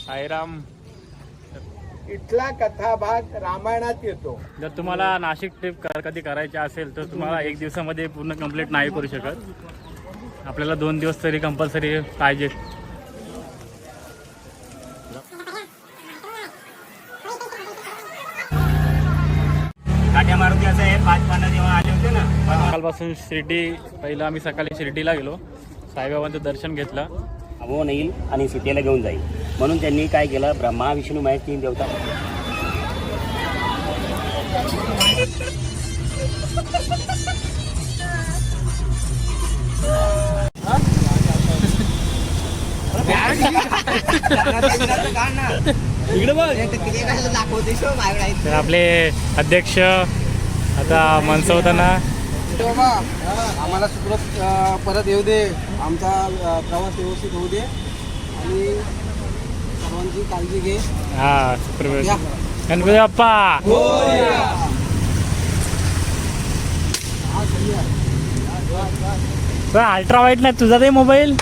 साईराम. इथला कथा भाग रामायणात येतो. जर तुम्हाला नाशिक ट्रिप कधी करायची असेल तर तुम्हाला 1 दिवसामध्ये पूर्ण कंप्लीट नाही करू शकत. आपल्याला 2 दिवस तरी कंपल्सरी पाहिजे. काट्या मारुती असं आहे 5 पानं जेव्हा आले होते ना. सकाळपासून शिर्डी, पहिलं आम्ही सकाळी शिर्डीला गेलो, साईबाबांचं दर्शन घेतलं. अमोहन येईल आणि सीतेला घेऊन जाईल म्हणून त्यांनी काय केलं, ब्रह्मा विष्णू महेश 3 देवता. तर आपले अध्यक्ष आता मनसवताना आम्हाला सुखरूप परत येऊ दे, आमचा प्रवास व्यवस्थित होऊ दे आणि सर्वांची काळजी घे. हा सुप्रभात. गणपती बाप्पा. अल्ट्रा वाईट नाही तुझा ते मोबाईल.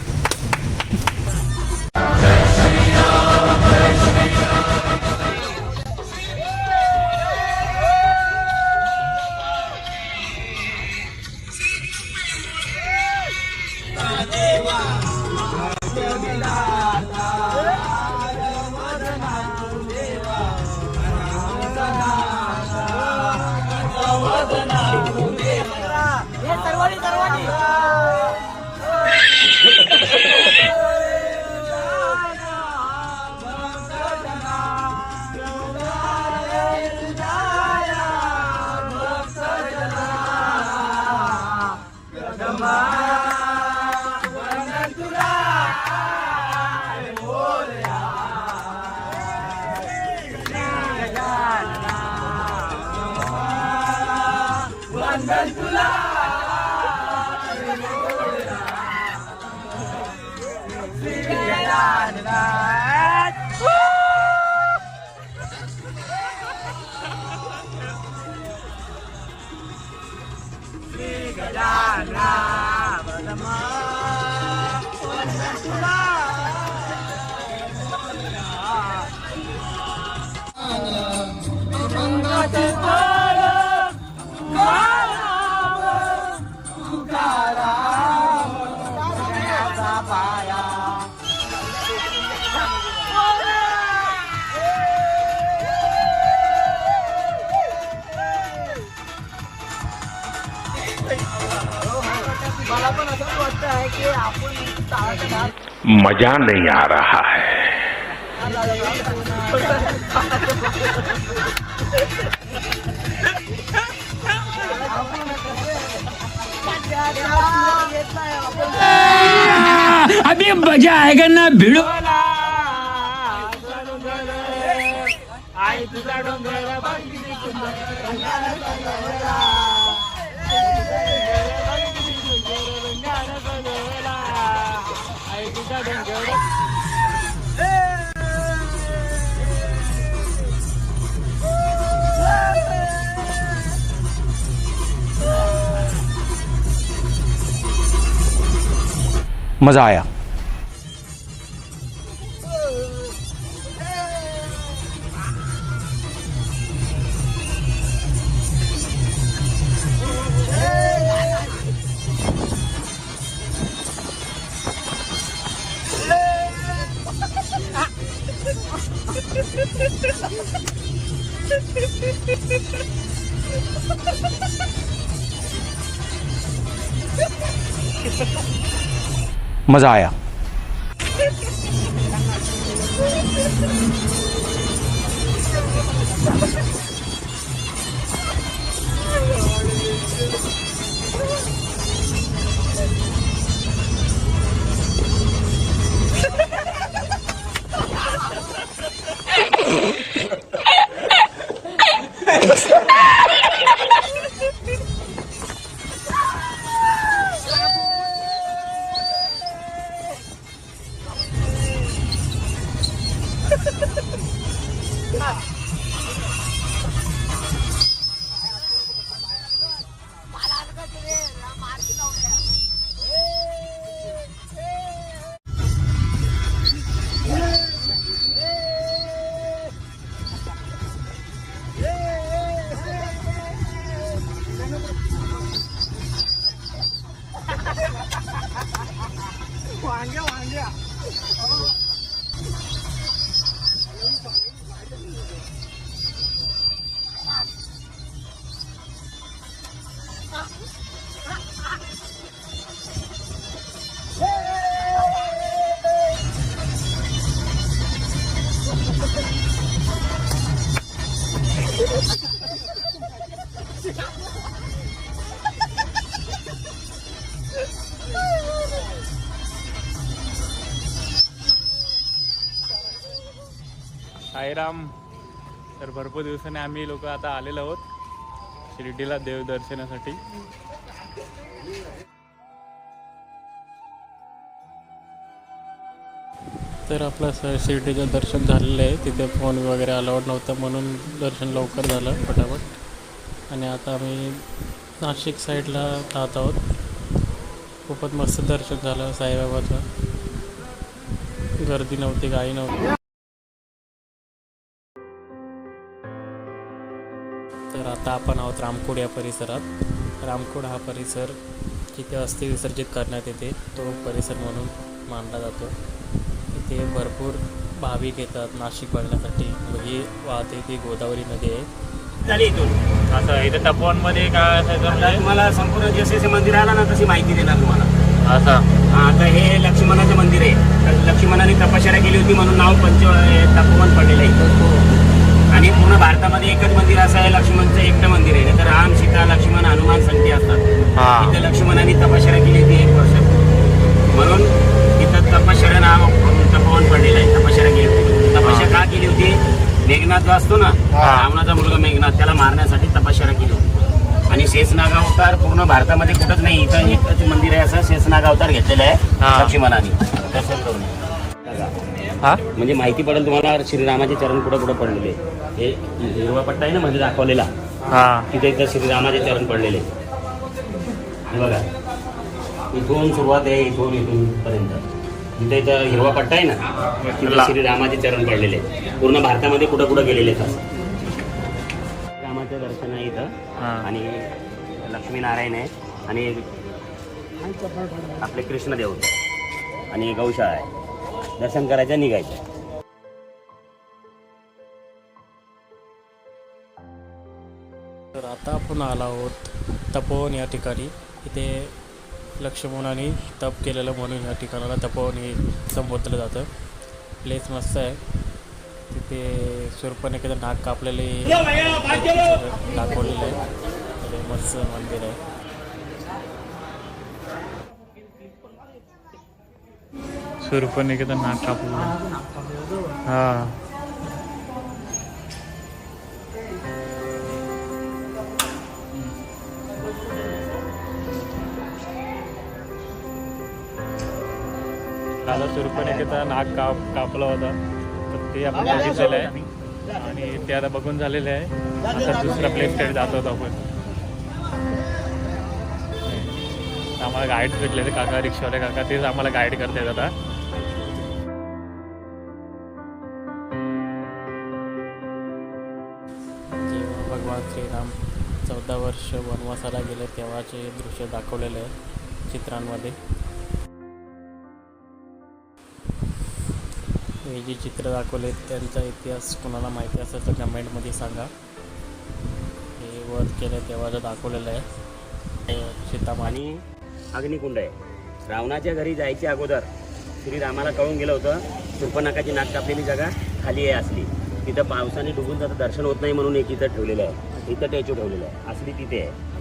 मजा नहीं आ रहा है. अभी मजा आएगा ना भिड़ो. मजा आया. मजा आया. साईराम. तर भरपूर दिवसांनी आम्ही लोक आता आलेलो आहोत शिर्डीला देवदर्शनासाठी. तर आपलं शिर्डीचं दर्शन झालेलं आहे. तिथे फोन वगैरे अलाउड नव्हतं म्हणून दर्शन लवकर झालं फटाफट. आणि आता आम्ही नाशिक साईडला राहत आहोत. खूपच मस्त दर्शन झालं साईबाबाचं. गर्दी नव्हती, काही नव्हती. तर आता आपण आहोत रामकुड या परिसरात. रामकुड हा परिसर जिथे अस्थि विसर्जित करण्यात येते तो परिसर म्हणून मानला जातो. इथे भरपूर भाविक येतात नाशिक बघण्यासाठी. ही वाहते ती गोदावरी नदी आहे. झाली इथून असं इथे तपोवनमध्ये काय असायचं आता म्हणजे तुम्हाला संपूर्ण जसे मंदिर आला ना तशी माहिती देणार तुम्हाला. असं आता हे लक्ष्मणाचं मंदिर आहे. लक्ष्मणाने तपश्चर्या केली होती म्हणून नाव तपोवन पडलेलं आहे. आणि पूर्ण भारतामध्ये एकच मंदिर असं आहे लक्ष्मणचं एकटं मंदिर आहे. तर राम, सीता, लक्ष्मण, हनुमान संगती असतात. इथं लक्ष्मणाने तपश्चर्या केली होती 1 वर्ष म्हणून इथं तपश्चर्या नाव तपोवन पडलेलं आहे. तपश्चर्या केली होती. तपश्चर्या का केली होती? मेघनाथ जो असतो ना, रावणाचा मुलगा मेघनाथ, त्याला मारण्यासाठी तपश्चर्या केली होती. आणि शेषनाग अवतार पूर्ण भारतामध्ये कुठंच नाही. इथं एकच मंदिर आहे असं शेषनाग अवतार घेतलेलं आहे लक्ष्मणाने. दर्शन करून म्हणजे माहिती पडेल तुम्हाला श्रीरामाचे चरण कुठं कुठं पडलेले. हे हिरवा पट्टा आहे ना मध्ये दाखवलेला, तिथे इथं श्रीरामाचे चरण पडलेले. हे बघा इथून सुरुवात आहे, इथून पर्यंत जिथे इथं हिरवा पट्टा आहे ना तिथे श्रीरामाचे चरण पडलेले. पूर्ण भारतामध्ये कुठं कुठं गेलेले आहेत. रामाचं दर्शन आहे इथं. आणि लक्ष्मीनारायण आहे आणि आपले कृष्णदेव आणि गौशाळा आहे. दर्शन करायचं, निघायचं. तर आता आपण आलो आहोत तपोवन या ठिकाणी. इथे लक्ष्मणाने तप केलेलं म्हणून या ठिकाणाला तपोवन हे संबोधलं जातं. प्लेस मस्त आहे. तिथे शूर्पणखेचं नाक कापलेले दाखवलेलं आहे. तिथे मस्त मंदिर आहे. शूर्पणखेचं नाक कापलेलं. हां राजा शूर्पणखेचा नाक कापला होता. तर ते आपण बघितलेलं आहे आणि ते आता बघून झालेलं आहे. आता दुसऱ्या प्लेसकडे जात होतो आपण. आम्हाला गाईड भेटलेले काका, रिक्षावाले काका, तेच आम्हाला गाईड करतात आता. जेव्हा भगवान श्रीराम 14 वर्ष वनवासाला गेले तेव्हाचे दृश्य दाखवलेले आहे चित्रांमध्ये. हे जे चित्र दाखवले त्यांचा इतिहास कोणाला माहिती असेल तर कमेंटमध्ये सांगा. हे वध केलं तेव्हाचं दाखवलेलं आहे. सीतामानी आणि अग्निकुंड आहे. रावणाच्या घरी जायच्या अगोदर श्रीरामाला कळून गेलं होतं शूर्पणखाची नाक कापलेली जागा खाली आहे असली. तिथं पावसाने डुबून जातं, दर्शन होत नाही म्हणून एक इथं ठेवलेलं आहे. इथं स्टॅच्यू ठेवलेलं आहे. असली तिथे आहे.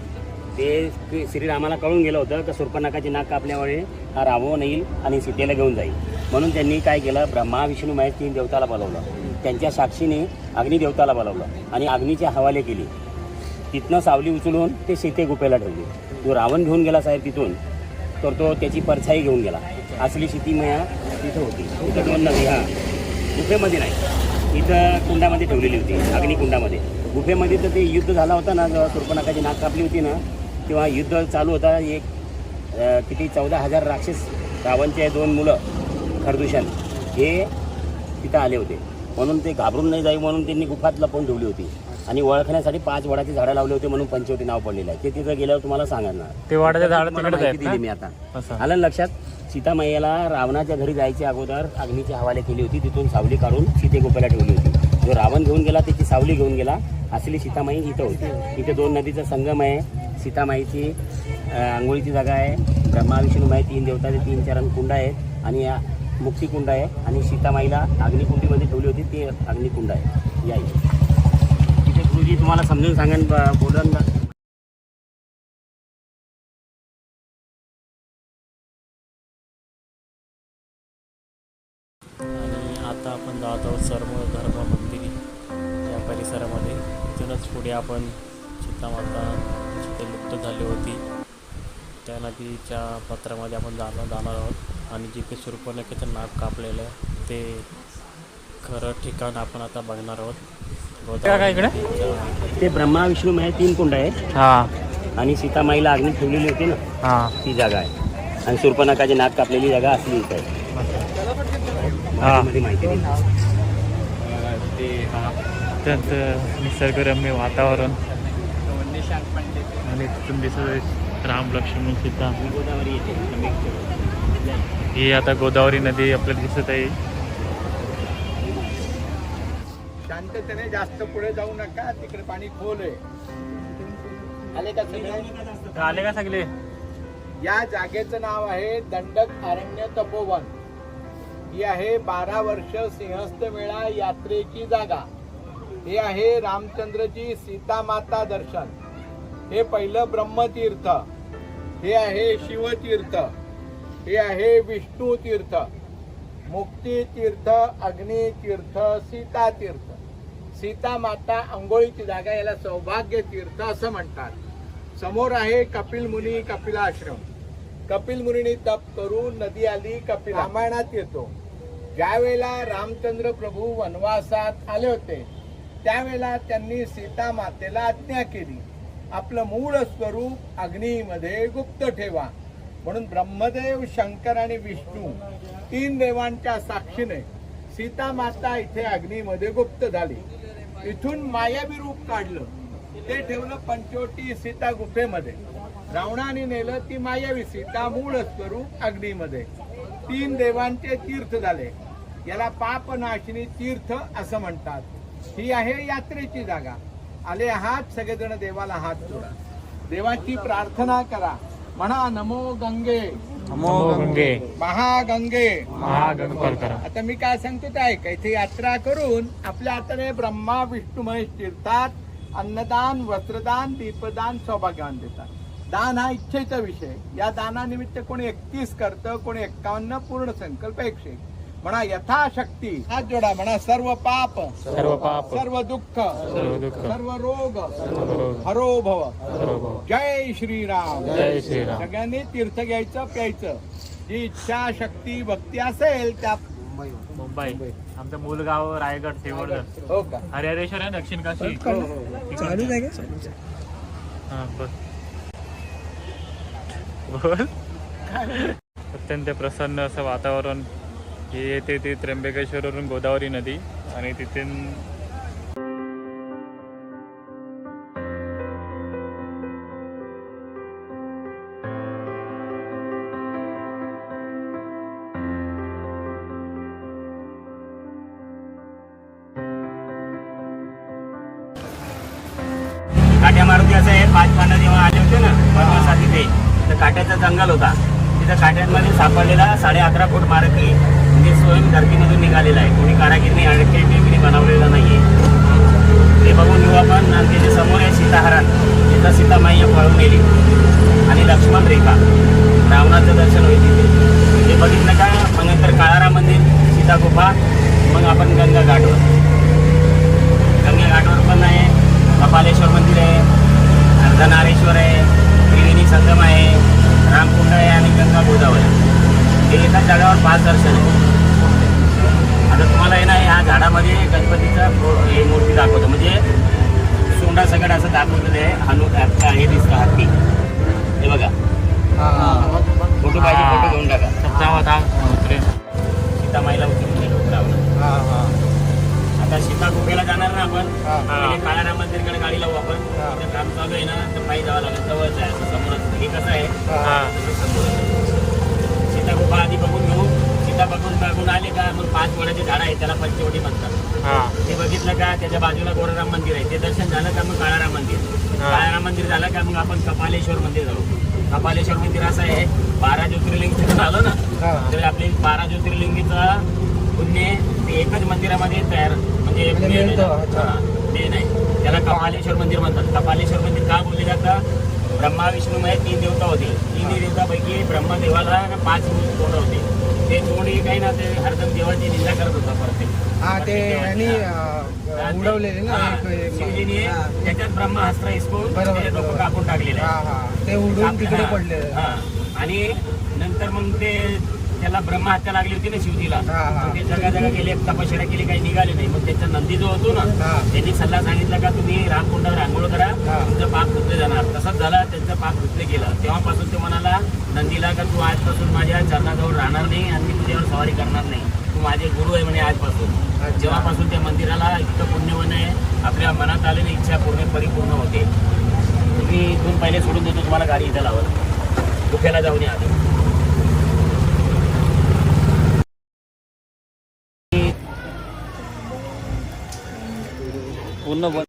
ते श्रीरामाला कळून गेलं होतं की शूर्पणखाची नाक कापल्यामुळे हा रावण येईल आणि सीतेला घेऊन जाईल. म्हणून त्यांनी काय केलं, ब्रह्मा, विष्णू, महेश 3 देवताला बोलावलं. त्यांच्या साक्षीने अग्निदेवताला बोलावलं आणि अग्नीचे हवाले केली. तिथनं सावली उचलून ते सीते गुफेला ठेवली. जो रावण घेऊन गेला साहेब तिथून, तर तो त्याची परछाई घेऊन गेला. असली सीती मैया तिथं होती. तिथं 2 नदी, गुफेमध्ये नाही, इथं कुंडामध्ये ठेवलेली होती, अग्निकुंडामध्ये. गुफेमध्ये तर ते युद्ध झाला होता ना, जेव्हा शूर्पणखाची नाक कापली होती ना तेव्हा युद्ध चालू होता. किती 14,000 राक्षस, रावणचे 2 मुलं खरदूषण हे तिथं आले होते. म्हणून ते घाबरून नाही जाईल म्हणून त्यांनी गुफात लपवून ठेवली होती. आणि ओळखण्यासाठी 5 वडाची झाडं लावली होती म्हणून पंचवटी नाव पडलेलं आहे. ते तिथं गेल्यावर तुम्हाला सांगणार. ते वडाचे झाड दिली मी आता. आलं लक्षात. सीतामाईला रावणाच्या घरी जायच्या अगोदर अग्नीचे हवाले केली होती. तिथून सावली काढून सीते गुफेला ठेवली होती. जो रावण घेऊन गेला त्याची सावली घेऊन गेला. असली सीतामाई इथं होती. इथे 2 नदीचा संगम आहे. सीतामाईची आंघोळीची जागा आहे. ब्रह्मा, विष्णू, महेश 3 देवताचे 3 चरण कुंड आहेत आणि मुक्तिकुंड आहे. आणि सीतामाईला अग्निकुंडीमध्ये ठेवली होती ते अग्निकुंड आहे. या इथे गुरुजी तुम्हाला समजून सांगेन बोलन. आणि आता आपण जात आहोत सर्व धर्म मंदिर या परिसरामध्ये. इथूनच पुढे आपण सीतामाता जिथे लुप्त झाली होती त्या नदीच्या पात्रामध्ये आपण जाणार आहोत. आणि जिथे शूर्पणखेचं नाक कापलेलं आहे ते खरं ठिकाण आपण आता बघणार आहोत. काय इकडे? ते ब्रह्मा विष्णू महे 3 कुंड आहे हां आणि सीतामाईला अग्नी ठेवलेली होती ना हां ती जागा आहे. आणि शूर्पणखाची नाक कापलेली जागा असली इथे आहे. माहिती दिली. अत्यंत निसर्गरम्य वातावरण आणि तिथून दिसत आहे राम लक्ष्मण सीता. गोदावरी येते. ही आता गोदावरी नदी आपल्याला दिसत आहे. शांततेने जास्त पुढे जाऊ नका, तिकडे पाणी खोल आहे. आले का सगळे? आले का सगळे? या जागेचं नाव आहे दंडक अरण्य तपोवन. ही आहे 12 वर्ष सिंहस्थ मेळा यात्रेची जागा. हे आहे रामचंद्रजी सीतामाता दर्शन. हे पहिलं ब्रह्मतीर्थ. हे आहे शिवतीर्थ. हे आहे विष्णू तीर्थ, मुक्ती तीर्थ, अग्नी तीर्थ, सीता तीर्थ. सीता माता अंघोळीची जागा, याला सौभाग्य तीर्थ असं म्हणतात. समोर आहे कपिल मुनी कपिलाश्रम. कपिल मुनीने तप करून नदी आली कपिल. रामायणात येतो ज्यावेळेला रामचंद्र प्रभू वनवासात आले होते त्यावेळेला त्यांनी सीता मातेला आज्ञा केली, आपलं मूळ स्वरूप अग्नीमध्ये गुप्त ठेवा. म्हणून ब्रह्मदेव, शंकर आणि विष्णू 3 देवांच्या साक्षीने सीता माता इथे अग्नीमध्ये गुप्त झाली. इथून मायावी रूप काढलं, ते ठेवलं पंचवटी सीता गुफेमध्ये. रावणाने नेलं ती मायावी सीता, मूळ स्वरूप अग्नीमध्ये. 3 देवांचे तीर्थ झाले. याला पापनाशिनी तीर्थ असं म्हणतात. ही आहे यात्रेची जागा. आले आहात सगळेजण, देवाला हात जोडा, देवाची प्रार्थना करा. म्हणा नमो गंगे, नमो गंगे, महागंगे, महागंगे करा. आता मी काय सांगतो ते ऐका. इथे यात्रा करून आपल्या हाताने ब्रह्मा विष्णू महेश तीर्थात अन्नदान, वस्त्रदान, दीपदान, सौभाग्यवान देतात. दान हा इच्छेचा विषय. या दानानिमित्त कोणी 31 करतं, कोणी 51, पूर्ण संकल्प 101. म्हणा यथाशक्ती हात जोडा. म्हणा सर्व पाप, सर्व पाप, सर्व दुःख, सर्व दुःख, सर्व रोग सर्व रोग, हरो भव. सर्व भव. जय श्रीराम. जय श्रीराम. सगळ्यांनी तीर्थ घ्यायचं, प्यायचं. जी इच्छा शक्ती भक्ती असेल त्या. मुंबई आमचं मूळ गाव रायगड सेवर्धन. हो का? हरिहरेश्वर आहे दक्षिण काशी. चालू आहे का? हां बस बोल. अत्यंत प्रसन्न असं वातावरण. हे येते ती त्र्यंबकेश्वरवरून गोदावरी नदी आणि तिथून काट्या मारुती असं आहे. 5 पांडव जेव्हा आले होते ना वनवासात तिथे, तर काट्याचा जंगल होता. तिथं काट्यांमध्ये सापडलेला 11.5 फूट मारुती म्हणजे स्वयं धरतीमधून निघालेला आहे. कोणी कारागिरने अडकेने बनवलेला नाहीये. ते बघून घेऊ आपण. आणि त्याच्या समोर आहे सीताहरण. तिथं सीतामाई पळून गेली आणि लक्ष्मण रेखा, रावणाचं दर्शन होईल तिथे. ते बघितलं का मग नंतर काळाराम मंदिर, सीता गुफा, मग आपण गंगा घाटवर. गंगा घाटवर पण आहे कपालेश्वर मंदिर आहे, अर्धनारेश्वर आहे, त्रिवेणी संगम आहे, रामकुंड आहे आणि गंगा गोदावरी. हे एकाच जागावर 5 दर्शन आहे. आता तुम्हाला आहे ना ह्या झाडामध्ये गणपतीचा हे मूर्ती दाखवतो. म्हणजे सोंडा सगळं असं दाखवलेलं आहे. हे दिसतं हत्ती. हे बघा, फोटो पाहिजे फोटो घेऊन टाका. सीतामाईला उचलून गेलो रावण. आता सीता गुफेला जाणार ना आपण. पहिले काळाराम मंदिरकडे गाडी लावू आपण. तिथे काम चालू आहे ना, तर पायी जावं लागेल. जवळच आहे असं समोरच. हे कसं आहे सीता गुफा आधी बघून घेऊ. सीता बघून आले का मग 5 वडाचे झाड आहे, त्याला पंचवटी म्हणतात. ते बघितलं का त्याच्या बाजूला गोराराम मंदिर आहे. ते दर्शन झालं का मग काळाराम मंदिर. काळाराम मंदिर झालं का मग आपण कपालेश्वर मंदिर जाऊ. कपालेश्वर मंदिर असं आहे 12 ज्योतिर्लिंग तिथून आलं ना, तर आपली 12 ज्योतिर्लिंगीचं पुण्य ते एकच मंदिरामध्ये तयार म्हणजे ते नाही, त्याला कपालेश्वर मंदिर म्हणतात. कपालेश्वर मंदिर का बोलले जातं? ब्रह्मा विष्णू मध्ये 3 देवता होते. 3 देवतापैकी ब्रह्मदेवाला 5 तोंड होते. ते तोंड काही ना ते हरदम देवाची निंदा करत होता प्रत्येक. हा ते आणि उडवलेले ना शिवजीने त्याच्यात ब्रह्मास्त्र हिसकून बरोबर, ते डोकं कापून टाकलेलं हा आहे. हा ते उडून तिकडे पडले. हा. आणि नंतर मग ते त्याला ब्रह्महत्या लागली होती ना शिवजीला. हा, हा. मग ते जगा जगा गेले, तपश्चर्या केली, काही निघाले नाही. मग त्याचा नंदी जो होतो ना, हा. त्यांनी सल्ला सांगितला का तुम्ही रामकुंडावर आंघोळ करा, हा. तुमचं पाप धुतले जाणार. तसंच झालं, त्यांचं पाप धुतले गेलं. तेव्हापासून ते म्हणाला नंदीला का तू आजपासून माझ्या चरणाजवळ राहणार नाही आणि मी तुझ्यावर सवारी करणार नाही, तू माझे गुरु आहे म्हणे आजपासून. जेव्हापासून त्या मंदिराला इतकं पुण्यवन आहे, आपल्या मनात आलेली इच्छा परिपूर्ण होते. तुम्ही इथून पहिले सोडून देतो तुम्हाला गाडी इथं लावत, गुफेला जाऊन या आधी. पूर्ण बंद.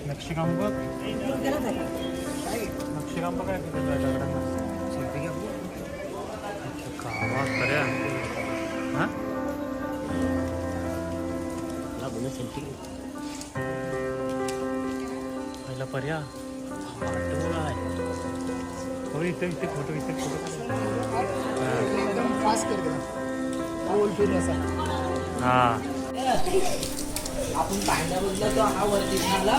नक्षीकांब नक्षीकांब काय तिथे गावात खऱ्या हां पहिला पर्या हो इथे इथे फोटो इथे फोटो हां आपण पांड्याबद्दल तो हा वरती झाला.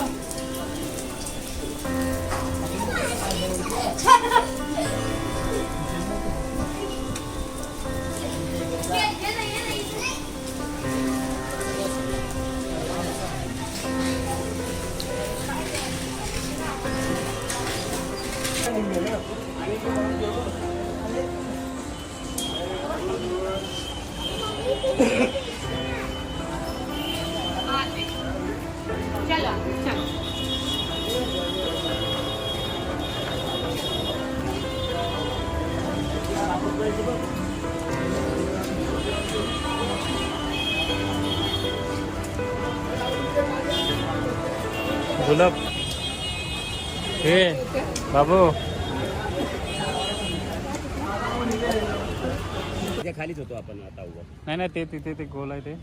गुलाब हे बाबू त्या खालीच होतो आपण आता उभं. नाही नाही ते तिथे ते गोल आहे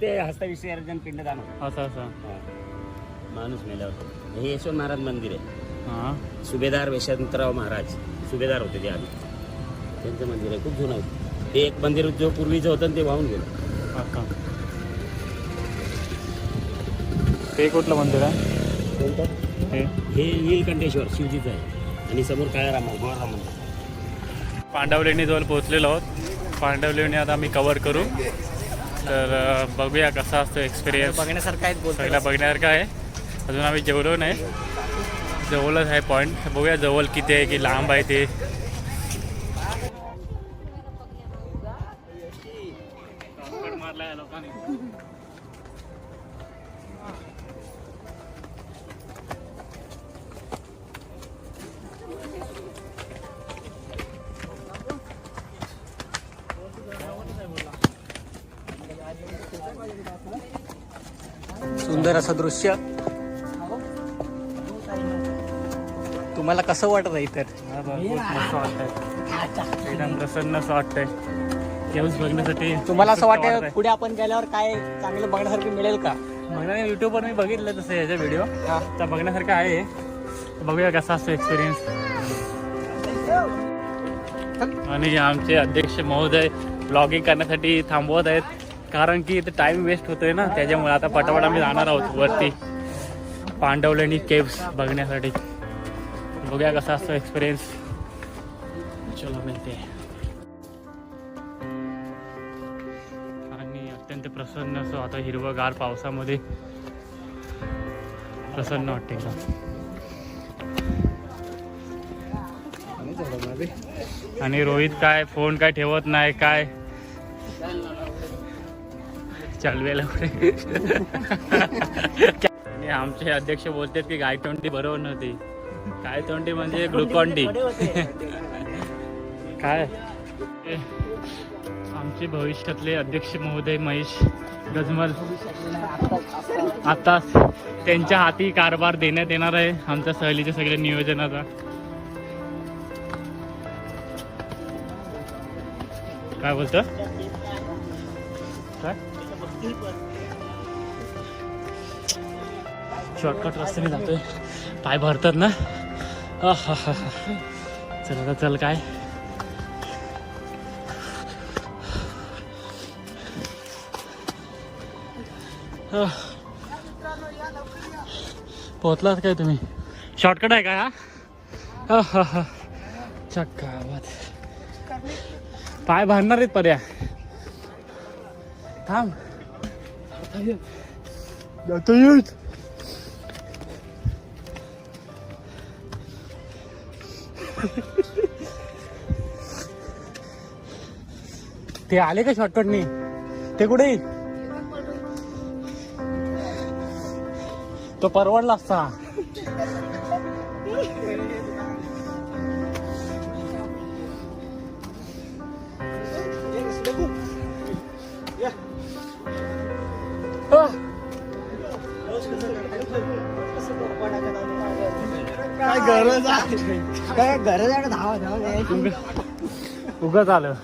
ते हस्तविसर्जन पिंडदान होतं. असं असं हा. माणूस मेल्यावर. हे यशवंत महाराज मंदिर आहे. हां सुभेदार यशवंतराव महाराज सुभेदार होते ते आधी. त्यांचं मंदिर आहे, खूप जुनं होतं. ते एक मंदिर जो पूर्वीचं होतं ते वाहून गेलं. अच्छा ते कुठलं मंदिर आहे कोणतं? हे हे नीलकंठेश्वर शिवजीचं आहे आणि समोर काळाराम गोळाराम मंदिर. पांडवलेणी जवळ पोहोचलेलो आहोत. पांडवलेणी आता आम्ही कवर करू. तर बघूया कसा असतो एक्सपिरियन्स. बघण्यासारखं आहे सगळ्या बघण्यासारखं आहे. अजून आम्ही जेवलो नाही, जवळच आहे पॉईंट. बघूया जवळ किती आहे की लांब आहे ते. सुंदर असं दृश्य. तुम्हाला कसं वाटत आहे तर? बहुत मस्त वाटतंय, एकदम प्रसन्न असं वाटतंय. केव्स बघण्यासाठी तुम्हाला असं उत्सुकता वाटतं पुढे आपण गेल्यावर काय चांगलं बघण्यासारखं मिळेल का? बघण्याने युट्यूबवर मी बघितलं तसं याचा व्हिडिओ तर बघण्यासारखं आहे. बघूया कसा असतो एक्सपिरियन्स. आणि आमचे अध्यक्ष महोदय ब्लॉगिंग करण्यासाठी थांबवत आहेत, कारण की इथे टाइम वेस्ट होतोय ना, त्याच्यामुळे. आता पटापट आम्ही जाणार आहोत वरती पांडवलेणी केव्स बघण्यासाठी. बघूया कसा असतो एक्सपिरियन्स. चलो मिळते. आणि अत्यंत प्रसन्न असं आता हिरवगार पावसामध्ये प्रसन्न वाटते का. आणि रोहित काय फोन काय ठेवत नाही काय चालवेला कुठे. आणि आमचे अध्यक्ष बोलतात की गाय तोंडी बरोबर नव्हती. काय तोंडी म्हणजे ग्लुकॉन डी. काय आमचे भविष्यातले अध्यक्ष महोदय महेश गजमल आताच त्यांच्या हाती कारभार देण्यात येणार आहे आमच्या सहलीच्या सगळ्या नियोजनाचा. काय बोलतं काय शॉर्टकट रस्त्याने जातोय, पाय भरतात ना. चल आता चल काय पोहोचलात काय तुम्ही? शॉर्टकट आहे का हा? चक्कावत पाय भरणार आहेत पर्या. थांब जातो येत. ते आले का शॉर्टकटनी? ते कुठे? तो परवडला असता. काय गरज आहे? काय गरज आहे? धावा उगाच आलं.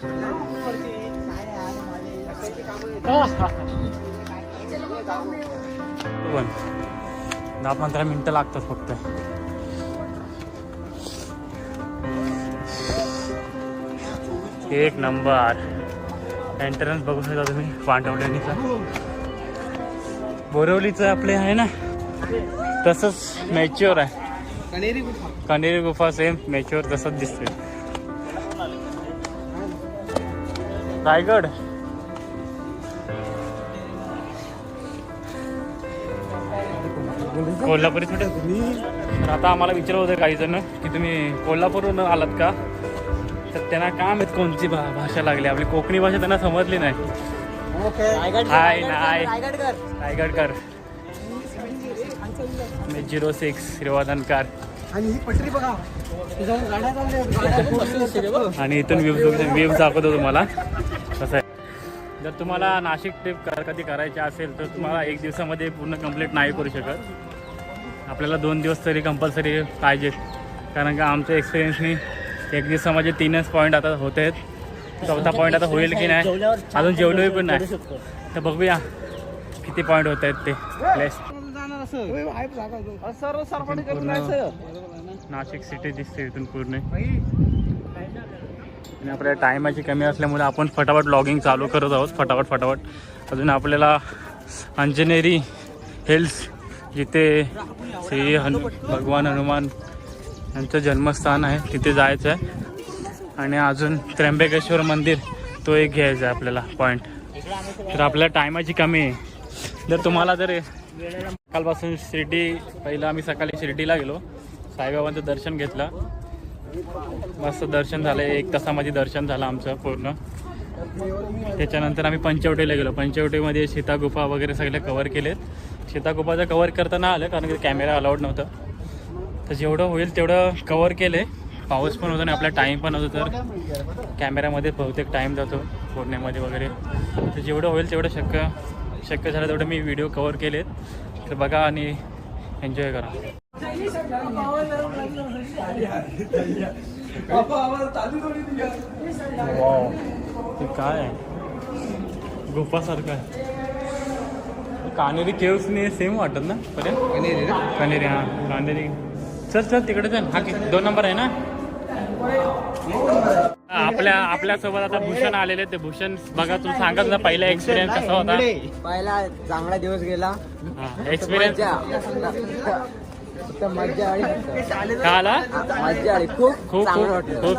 पण 10-15 मिनिटं लागतात फक्त. एक नंबर एंट्रन्स बघू शकता तुम्ही. पांडवलेणीचा बोरिवलीचं आपले आहे ना तसंच मॅच्युअर आहे. कनेरी गुफा सेम मॅच्युअर तसंच दिसते. रायगड कोल्हापुरी कुठे तुम्ही? तर आता आम्हाला विचारलं होतं काही जण की तुम्ही कोल्हापूरवरून आलात का, तर त्यांना काय माहित कोणती भाषा लागली. आपली कोकणी भाषा त्यांना समजली नाही. हाय नाही रायगडकर 06 रेवादनकार. आणि ही पटरी बघा. आणि इथून व्ह्यूज दाखवतो तुम्हाला कसं आहे. जर तुम्हाला नाशिक ट्रिप कधी करायची असेल तर तुम्हाला 1 दिवसामध्ये पूर्ण कंप्लीट नाही करू शकत. आपल्याला 2 दिवस तरी कंपल्सरी पाहिजेत, कारण का आमच्या एक्सपिरियन्सनी 1 दिवसामध्ये 3च पॉईंट आता होत आहेत. 4था पॉईंट आता होईल की नाही अजून जेवलोही पण नाही. तर बघूया किती पॉईंट होत आहेत ते. नाशिक सिटी दिसते इथून पूर्ण. आणि आपल्या टायमाची कमी असल्यामुळे आपण फटाफट लॉगिंग चालू करत आहोत. फटाफट अजून आपल्याला अंजनेरी हिल्स जिथे भगवान हनुमान यांचं जन्मस्थान आहे तिथे जायचं आहे. आणि अजून त्र्यंबकेश्वर मंदिर तो एक घ्यायचा आहे आपल्याला पॉईंट. तर आपल्याला टायमाची कमी आहे. जर तुम्हाला जर सकाळपासून शिर्डी, पहिलं आम्ही सकाळी शिर्डीला गेलो, साईबाबांचं दर्शन घेतलं, मस्त दर्शन झालं. 1 तासामध्ये दर्शन झालं आमचं पूर्ण. त्याच्यानंतर आम्ही पंचवटीला गेलो. पंचवटीमध्ये सीतागुफा वगैरे सगळे कवर केलेत. सीतागुफाचं कवर करता नाही आलं कारण की कॅमेरा अलाउड नव्हतं. तर जेवढं होईल तेवढं कवर केले. पाऊस पण होता आणि आपला टाईम पण होता, तर कॅमेऱ्यामध्ये बहुतेक टाईम जातो बोलण्यामध्ये वगैरे. तर जेवढं होईल तेवढं शक्य झालं तेवढं मी व्हिडिओ कवर केलेत. तर बघा आणि एन्जॉय करा. वाव, ते काय आहे? गुफासारखं आहे. कानेरी केव्सने सेम वाटत ना पर्यंत? कनेरी हां कानेरी. चल तिकडे चल. हा 2 नंबर आहे ना. आपल्यासोबत आता भूषण आलेले. ते भूषण बघा, तू सांगा तुझा पहिला एक्सपिरियन्स कसा होता? पहिला चांगला दिवस गेला. एक्सपिरियन्स मज्जा आली. का आला? मज्जा आली. खूप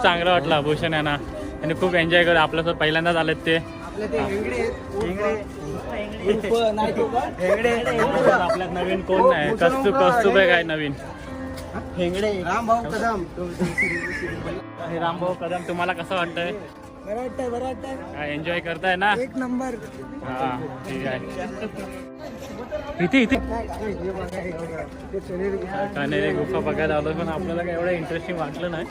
चांगलं वाटलं भूषण यांना. आणि खूप एन्जॉय करत. आपल्यासोबत पहिल्यांदाच आलेत ते. आपल्यात नवीन कोण नाही. कस्तूब आहे काय नवीन. रामभाऊ कदम. रामभाऊ कदम, तुम्हाला कसं वाटतंय? बरं वाटतंय. काय एन्जॉय करताय ना? 1 नंबर. हा ठीक आहे. इथे इथे कण्हेरी गुफा बघायला आलो, पण आपल्याला काय एवढं इंटरेस्टिंग वाटलं नाही.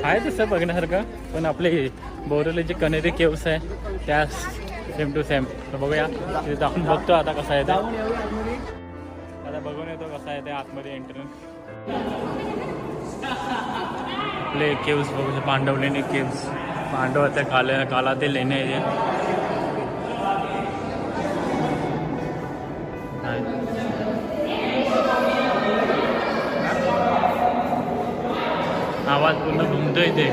आहे तसं बघण्यासारखं, पण आपले बोरवले जे कण्हेरी केव्स आहे त्या सेम टू सेम. तर बघूया तिथे जाऊन बघतो आता कसं आहे ते. आता बघून येतो कसं आहे ते आतमध्ये एंट्रन्स. आपले केव्स बघू, पांडवलेणी केव्स, पांडवाच्या काळातील लेणे आहे. आवाज पूर्ण घुमतोय ते.